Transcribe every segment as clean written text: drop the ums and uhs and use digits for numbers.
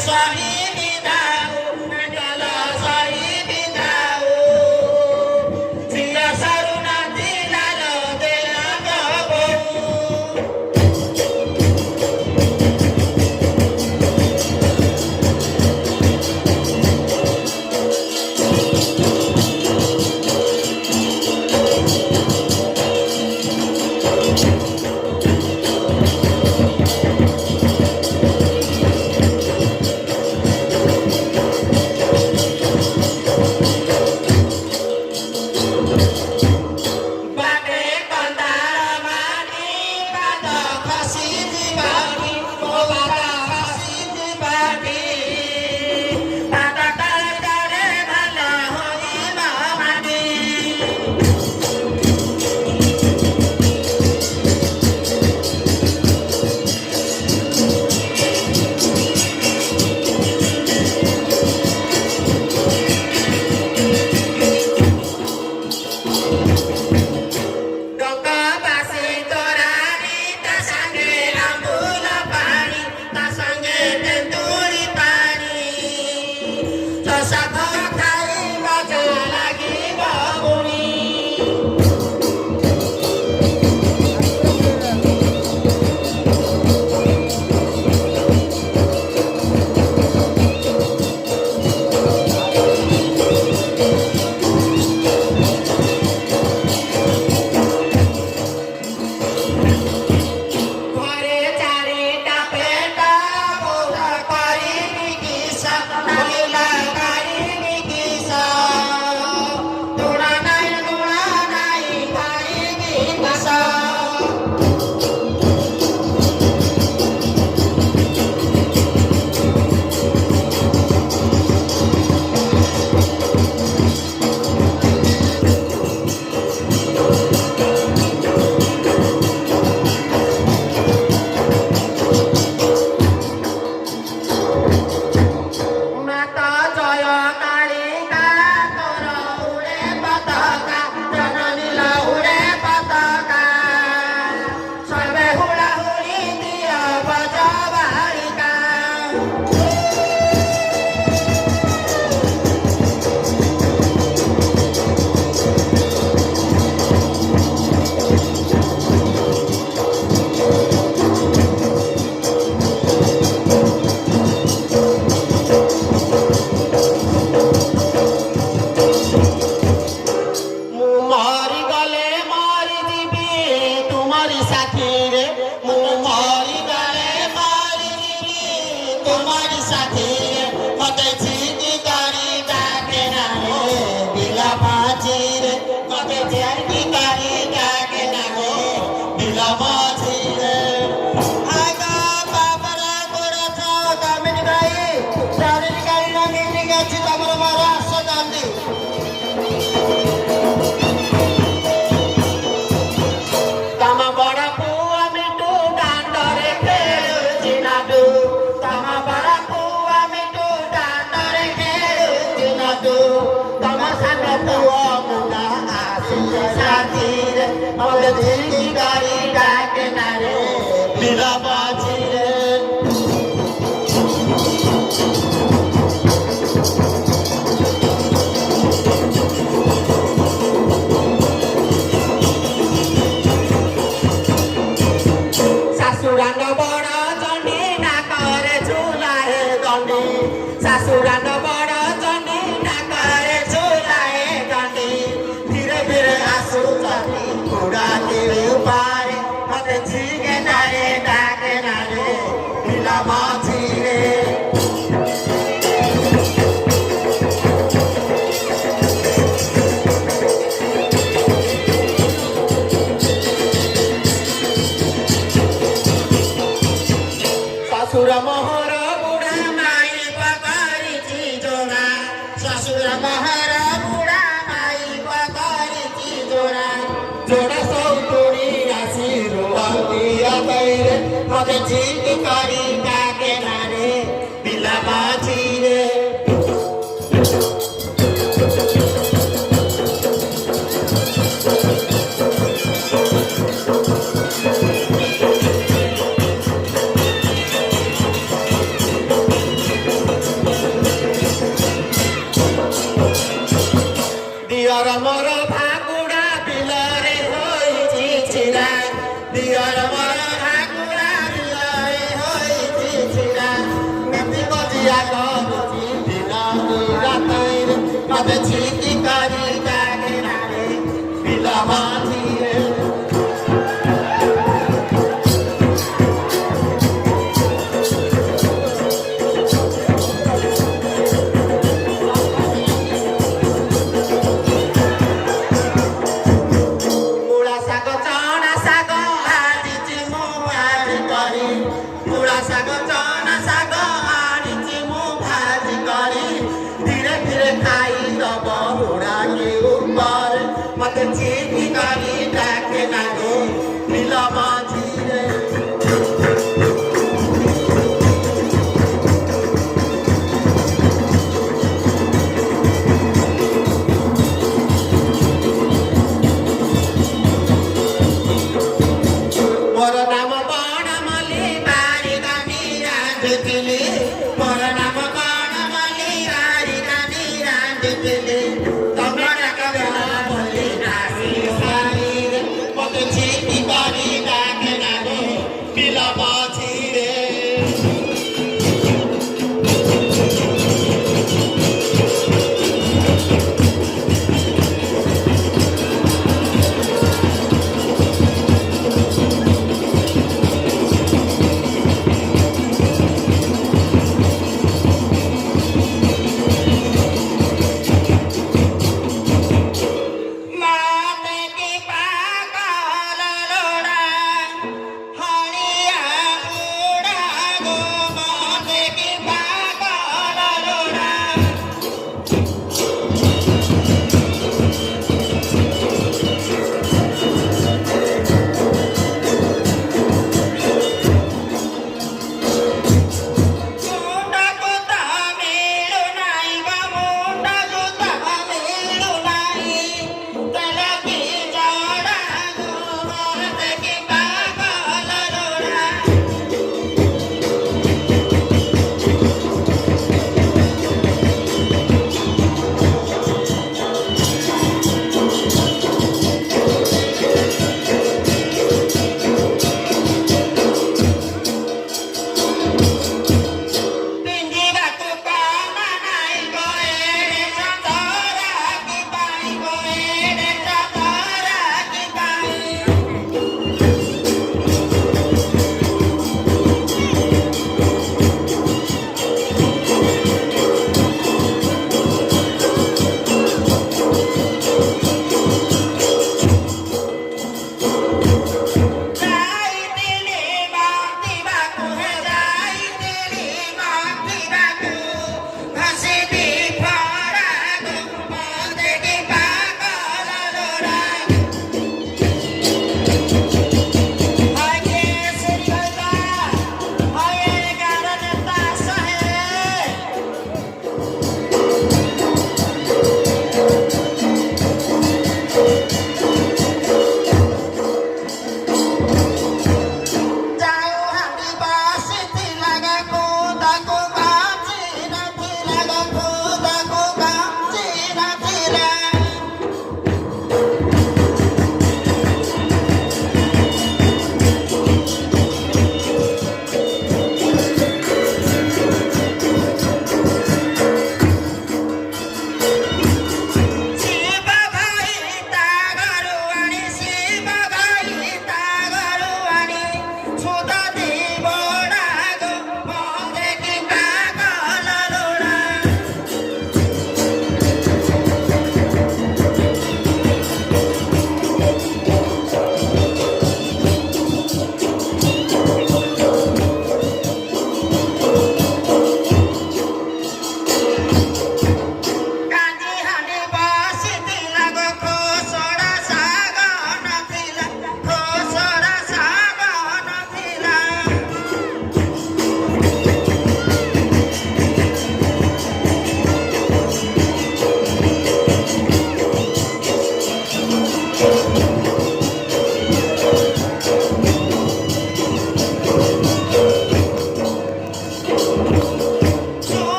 Sahi bidahu, najala sahi bidahu. ঝিকি গাড়ি ডাকে না রে বিলা মাঝি রে শাশুড়ানো বড় চন্ডী না করে ঝুলায় দণ্ডী শাশুড়ানো বড় চন্ডী না করে ঝুলায় দণ্ডী ধীরে ধীরে আসু চন্ডী ঘোড়া তীরে পারে মতে ঝিকে না রে ডাকে না রে বিলা মাঝি রে শ্বশুর মোহর বুড়া মাই পকরিছি জোড়া শ্বশুর মোহর বুড়া মাই পকরিছি জোড়া জোড়া সৌতুরি আসি রুয়া তৈরে মতে ঝিকি করি ডাকে না রে বিলা মাঝি রে দিয়র মর ভাগুড়া বিলরে হইছি ছিড়া দিয়র মর ভাগুড়া বিলরে হইছি ছিড়া মেতি গজিয়া গজি দিন রাতের মতে ঝিকি করি ডাকে না রে বিলা মাঝি রে মুড়া শাগ চনা শাগ আনিছি মু ভাজি করি ধীরে ধীরে খাই দব মুড়া কে উপর মতে ঝিকি করি ডাকে না রে বিলা মাঝি রে মোর নাম বনমালী বাড়ি গানি রাঁধিলি মোর নাম বনমালী বাড়ি গানি রাঁধিলি তোমরা ডাকবে না বলি আসি সারি রে মতে ঝিকি করি ডাকে না রে বিলা মাঝি রে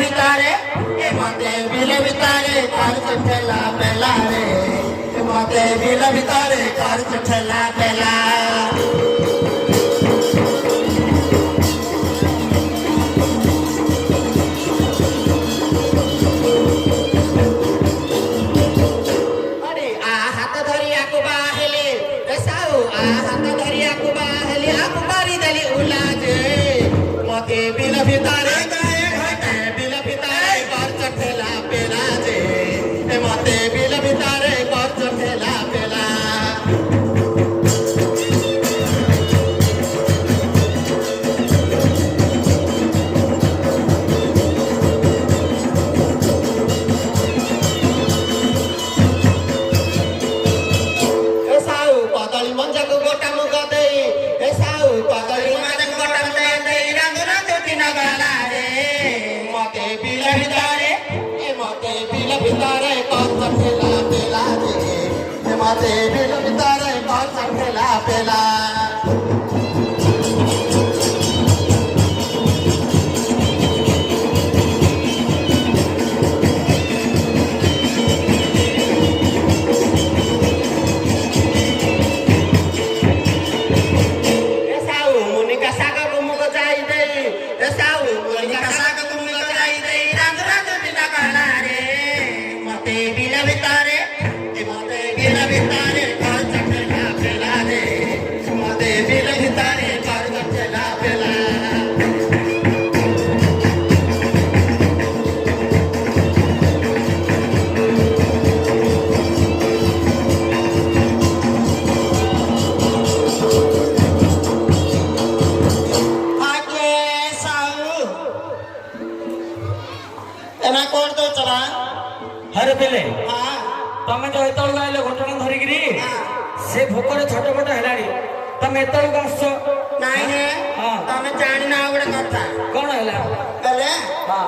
ଭିତରେ ମତେ ବିଲ ଭିତରେ କରୁଛୁ ଠେଲା ପେଲା ରେ ମତେ ବିଲ ଭିତରେ କରୁଛୁ ଠେଲା ପେଲା ହାତ ଧରିବାକୁ ବାହେଲି ସାଉ ହାତ ଧରିବାକୁ ବାହେଲି ଆକୁ କରିଦେଲି ଉଲା ଯେ ମତେ ବିଲ ଭିତରେ ବିଲ ଭିତରେ କରୁଛୁ ଠେଲା ପେଲା ଯେ ମତେ ବିଲ ଭିତରେ କରୁଛୁ ଠେଲା ପେଲା କଦଳୀ ମଞ୍ଜାକୁ ଗୋଟା ମୁଗ ଦେଇ ସାଉ କଦଳୀ ମଞ୍ଜାକୁ ଗୋଟା ମୁଗ ଦେଇ ରାନ୍ଧୁ ରାନ୍ଧୁ ଦିନ ଗଲା ରେ ମତେ ବିଲ ଭିତରେ କରୁଛୁ ଠେଲା ପେଲା ରେ ମତେ ବିଲ ଭିତରେ କରୁଛୁ ଠେଲା ପେଲା हरे पिले तमे जो एत घटना धरिकी से भोकर छटपट है तुम एत आस तमे जानी ना गोटे कथा कौन है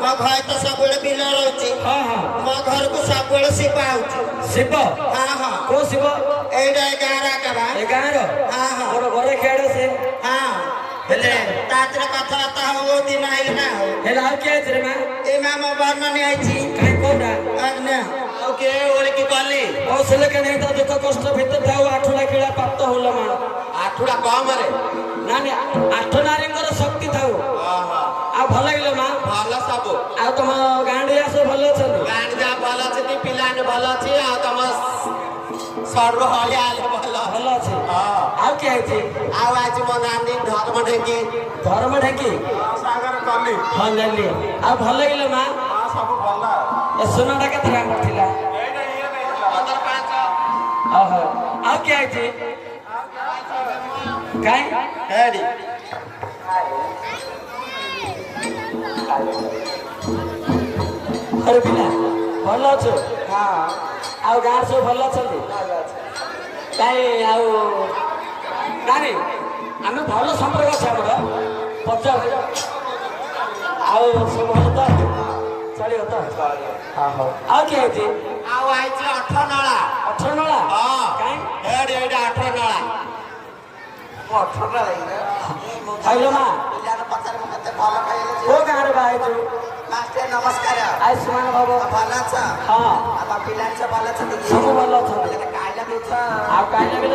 मो भाई तो सब बिल रोचे मो घर को सब शिव शिव हाँ हाँ को शिव एटा गाँव गाँव हाँ हाँ घरे खेड़ से हाँ कथबार्ता हो दिन आईना मो वर्णन दुख कष्ट भीतर आठुड़ा कीड़ा प्राप्त होल आठुड़ा कम रे ना आठ नारी शक्ति था भल लगे माँ भल सब तुम गाँव सब भल अच्छे गाँव भल अच्छे पिला भल अच्छे तुम सर्व हरियाल भल अच्छे किए आज मो नानी धर्म ढेंकी सागर कली हाँ जानी भल लगे माँ सब भल सुनाटा के पड़ा किए कहीं अरे पिला भल अच्छ हाँ आउ गाँव सब भल अच्छा कहीं नानी आम भल संपर्क अच्छे आम पचार सब भल तो चलो तो किए अठर नला हाँ कहीं 18 नला खाइल माँ को गाँव बाहर मास्टर नमस्कार आयुष्मान बाबू भल हाँ पिला भल सब भल अच्छा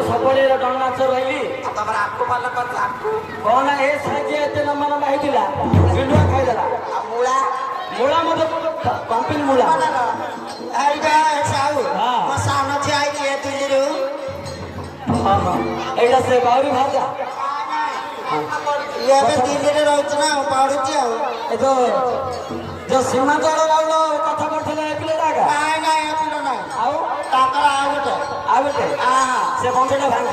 सब डण नाच रही तुम आपको भल कर कौन ए साइज एत लंबा लंबा होता बिंडुआ खाईदेला मूला मूला मत कंपिल मूला सान ठिया तुझे हाँ हाँ एटा से बाउरी भाजा ये दिल्ली रोच ना पढ़ु जो सीमांचल राउल कथा पड़े पिला गोटे से बंधटा भांग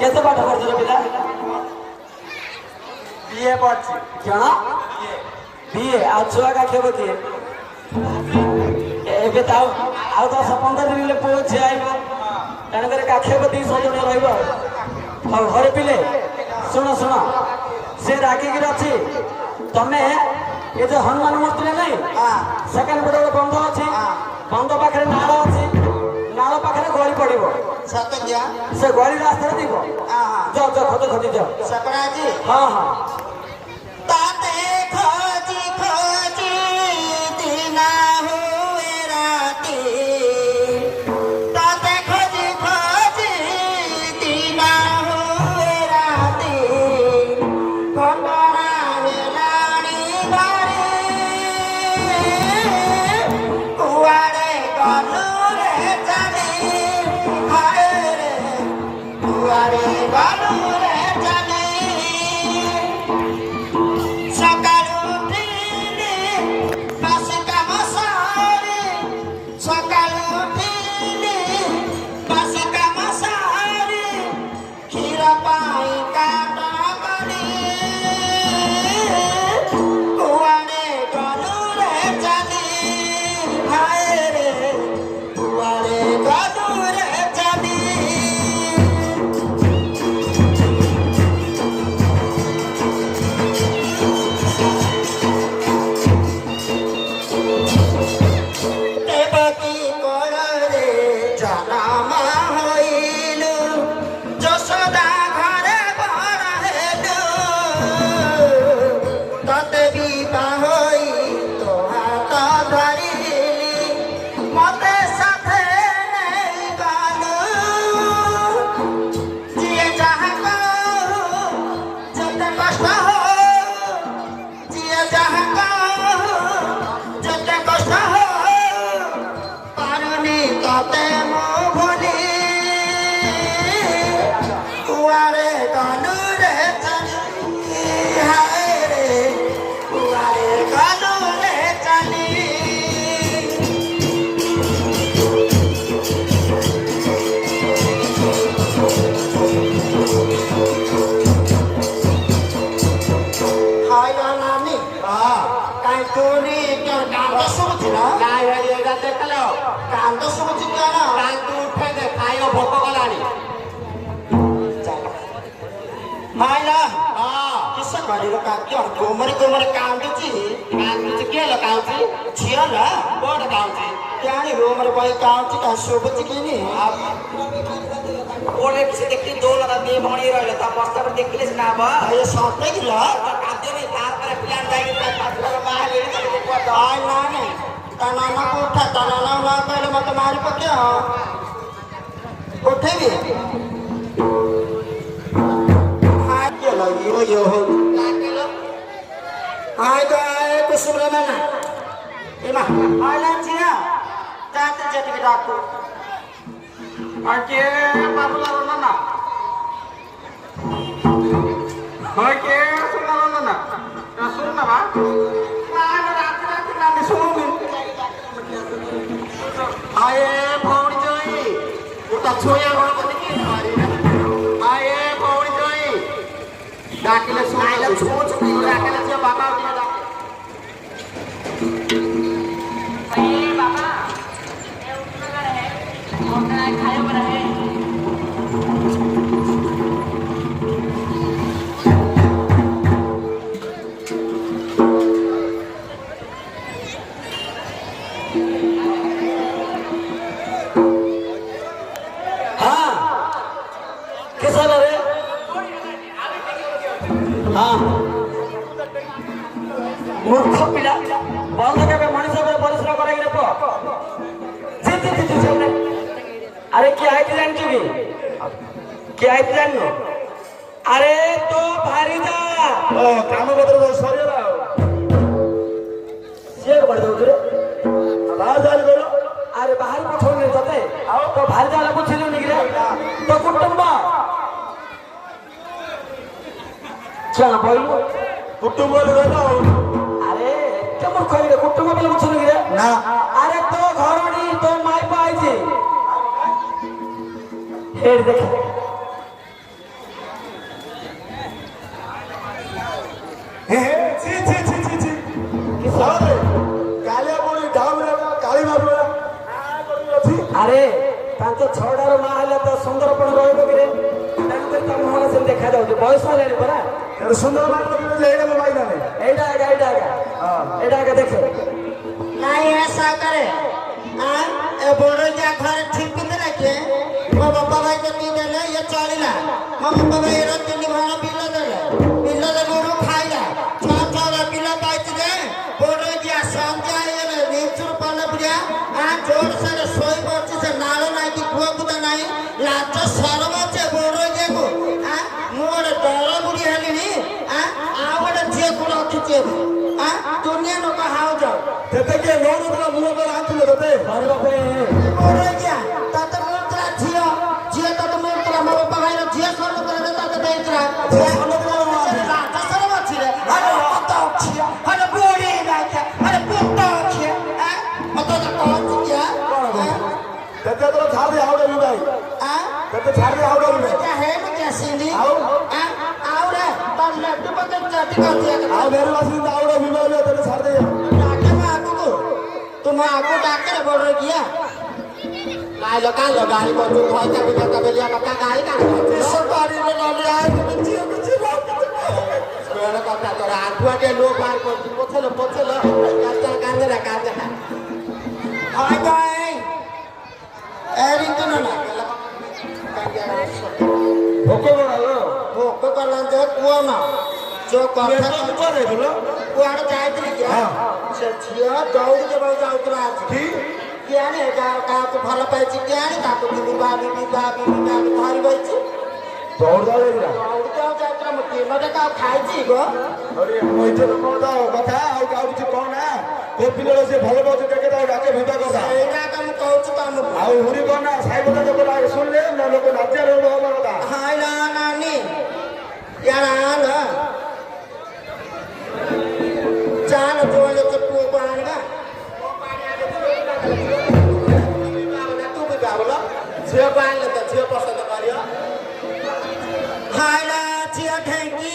केते पाठ पढ़ुछ पिला बीए पढ़ी क्या बीए आ छुआ का खेब किए ଏବେ ତ ଆଉ 10-15 ଦିନରେ ପୁଅ ଝିଅ ଆଇବ ତେଣୁକରି କାଖେବ ଦି ସଜଣ ରହିବ ଆଉ ଘରେ ପିଲେ ଶୁଣ ସେ ରାଗିକିରି ଅଛି ତମେ ଏ ଯେ ହନୁମାନ ମୂର୍ତ୍ତିରେ ନାହିଁ ସେକେଣ୍ଡ ପଟେ ଗୋଟେ ବନ୍ଧ ଅଛି ବନ୍ଧ ପାଖରେ ନାଳ ଅଛି ନାଳ ନାଳ ପାଖରେ ଗଳି ପଡିବ ସତ କିଆ ସେ ଗଳି ରାସ୍ତାରେ ଯିବ ଯାଅ ଯାଅ ଖୋଜ ଖୋଜି ଯାଅ ସକଡ଼ା ଅଛି ହଁ ହଁ ତାତେ ଖୋଜି ଖୋଜି ଦିନ ହୁଏ ରାତି ତାତେ ଖୋଜି ଖୋଜି ଦିନ ହୁଏ ରାତି ଘଟଣା ହେଲାଣି ବାରି କୁଆଡ଼େ ଗଲୁ ରେ ଜାଣି ହାୟ ରେ କୁଆଡ଼େ ଗଲୁ ରେ ଜାଣି ସକାଳୁ ଉଠିଲି ବାସି କାମ ସାରି ସକାଳୁ ଉଠିଲି ବାସି କାମ ସାରି କ୍ଷୀର ପାଇଁ କାଟ କଲି କୁଆଡ଼େ ଗଲୁ ରେ ଜାନି ହାୟ ରେ କୁଆଡ଼େ ଗଲୁ ରେ ଜାନି ଦେବକୀ କୋଳରେ ଜନମ ହୋଇଲୁ ଯଶୋଦା ଘରେ ବଡ଼ ହେଲୁ ତତେ ବିବାହ ହୋଇ ତୋ ହାତ ଧରିଲି ମତେ ସାଥେ ନେଇ ଗଲୁ ଯିଏ ଯାହା କହୁ ଯେତେ କଷ୍ଟ ହଉ ଯିଏ ଯାହା କହୁ ଯେତେ କଷ୍ଟ ହଉ ପାରୁନି ତତେ ମୁଁ ଭୁଲି କୁଆଡ଼େ ଗଲୁ ରେ ଚାଲି ହାୟ ରେ କୁଆଡ଼େ ଗଲୁ ରେ ଚାଲି ହାୟ ନାନୀ କାଇଁ ତୁନି ତୋର କାନ୍ଦ ଶୁଭୁଛି ନା ନାଇଁ ଭାଇ ଏଇଟା ଦେଖିଲ କାନ୍ଦ ଶୁଭୁଛି କଣ କାନ୍ଦୁ ଉଠେ ଦେ ଖାଇବ ଭୋକ କଲାଣି ମାଇଲା ହଁ କିସ କରିବ କାକି ଗୋମରି ଗୋମରି କାନ୍ଦୁଛି କାନ୍ଦୁଛି କିଏ ଲୋ କାଉଛି ଝିଅ ନା କୋଉଠି କାଉଛି କେଆଣି ରୋମରେ ବହି କାନ୍ଦୁଛି କାହିଁ ଶୁଭୁଛି କିନି ওরে সে দেখি দৌলতা দিয়ে ভণি রইলে তা বস্তা করে দেখলে না বা ଏ ସତେ କିଲ কাঁদে তারপরে প্ল্যান যাই তারপরে বাহারে ଆଇ ନାନୀ ତା ନାନାକୁ ଉଠା ତା ନାନା ନ କହିଲେ ମତେ ମାରି ପକେଇବ ଉଠେଇବି ହାୟ କିଏ ଲାଗିବ ଇଏ ହଉ ହାୟ ତ ଏ କୁସୁମର ନାନା ଏମା ହାୟ ନା ଝିଅ ଯାଆନ୍ତି ଯେ ଟିକେ ଡାକୁ ଆକେ ବାବୁଲା ନା ହକେ ସୁନା ନା ଶୁଣ ନା ବା ରାତି ରାତି ନାନି ଶୁଣୁନି ଆଏ ଭଉଣୀ ଜଇ ଗୋଟା ଛୁଇଆ ଘର କତିକି ଆଏ ଭଉଣୀ ଜଇ ଡାକିଲେ ଶୁଣିଲେ ଶୁଣୁଛୁ ଡାକିଲେ ଝିଅ ବାବା ଟିକେ ଡାକେ बाबा खाए बना है हाँ किस वाला रे हाँ मूर्ख पिला बंद केबे मनीष पर परिश्रम करे रे पो जी सामने अरे क्या है जानछु की क्या है जाननो अरे तो भारी जा काम बदल सरिला ସିଏ କରି ଦଉଛୁ ରେ ବାହାର ଯାଇ ଗଲ अरे बाहर पठौने तते तो भारी जा बुझिलु नि रे तो कुटुंब चल बोलू कुटुंब गल अरे केमन कहि रे कुटुंब बोले बुझिलु नि रे ना अरे तो घरणी तो माई पाई जे हेड देख हे छी छी छी छी छी किस कालिया बोली डाउन काली मारू अरे ପାଞ୍ଚ ଛଅଟାର ମା ହେଲେ ତ ସୁନ୍ଦରପଣ ରହିବ କି ରେ ତେଣୁକରି ତମ ମୁହଁରେ ସେମିତି ଦେଖାଯାଉଛି ବୟସ ହେଲାଣି ପରା ସୁନ୍ଦର ଏଇଟା ଦେଖେ नहीं ऐसा करे ए बोरो जा घर ठीक के रखे मो बाबा भाई के ती देले ये चलिला मो बाबा भाई रो तीन भाण बिलो दे बोरो खाइला छा बिलो पाइछ दे बोरो जा संजा ये नेचर पाले बुझा आ जोर से सोई पड़छ से नालो नाही कि कुआ कुदा नाही लाच सरम छे बोरो जे को आ मोर डर बुढ़ी हलिनी आ आवड जे को रखिछे आ दुनिया नो का हाउ जाओ तेते के लोन उतरा मुंह पर हाथ ले देते अरे बापे बोरो जा तात मोरतरा जियो जियो तात मोरतरा मो बाबा भाई रो जियो सरम करे तात देतरा लाच सरम छी रे अरे पता छी अरे बोड़ी लाच अरे पुत्ता छी आ मतो त कौन छी तेते तो छाड़ दे आवड़े भी भाई आ तेते छाड़ दे आवड़े भी क्या है क्या सिंधी आओ रे तब लड्डू पकड़ चाटी कर दिया कर आओ मेरे वासी तो आवड़े भी भाई तेते छाड़ दे डाके में आको को तुम आको डाके बोल रहे किया काय लगा गाड़ी को जो भाई का बेटा का बेलिया का गाड़ी का सरकारी में ना आए तो जियो मेरा कथा तोरा आठवा के लोग बाहर को पोछलो कांदा हाय गाय एरिंग तो ना भोको बड़ा लो भोको करला जो कुआ ना जो कथा तो करे बोलो कुआड़ जायत्री क्या से छिया दौड़ के बहुत जाउतरा की क्या ने का को भल पाइछि क्या ने का को बाबी भारी बइछि दौड़ जाओ रे दौड़ जाओ जात्रा मते मते का खाइछि गो अरे मोइते को तो कथा आउ का कुछ कोन है ए पिलो से भले बहुत देखे तो डाके भेटा कथा एना काम कहउछ काम आउ हुरी कोना साई बता को लागे सुन ले ना लोग नाचे रे हो बता हाय ना नानी यार ना जान जोले तो को पानगा तू भी बाबला छिया पान ले तो छिया पसंद करियो हाय ना छिया ठेकी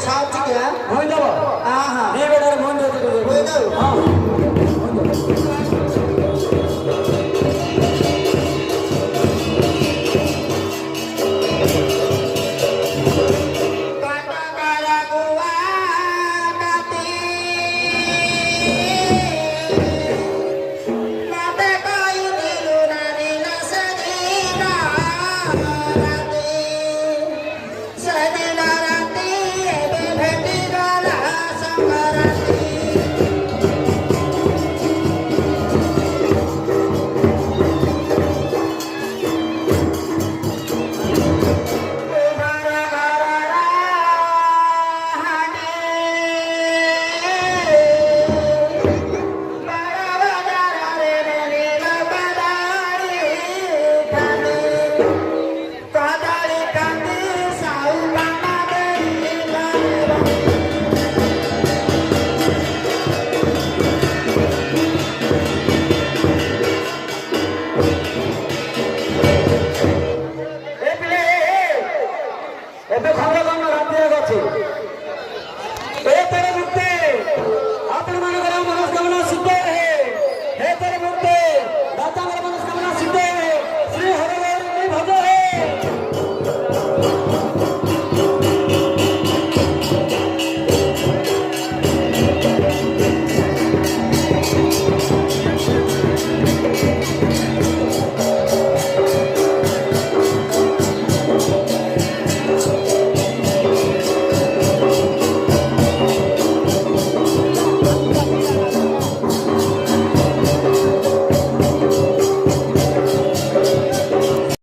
সব ঠিক হ্যাঁ ভুঁই দেব হ্যাঁ হ্যাঁ এই বেটার ভুঁই দেব ভুঁই দেব? হ্যাঁ ଏବେ ଖଣ୍ଡ ରାତି ଅଛି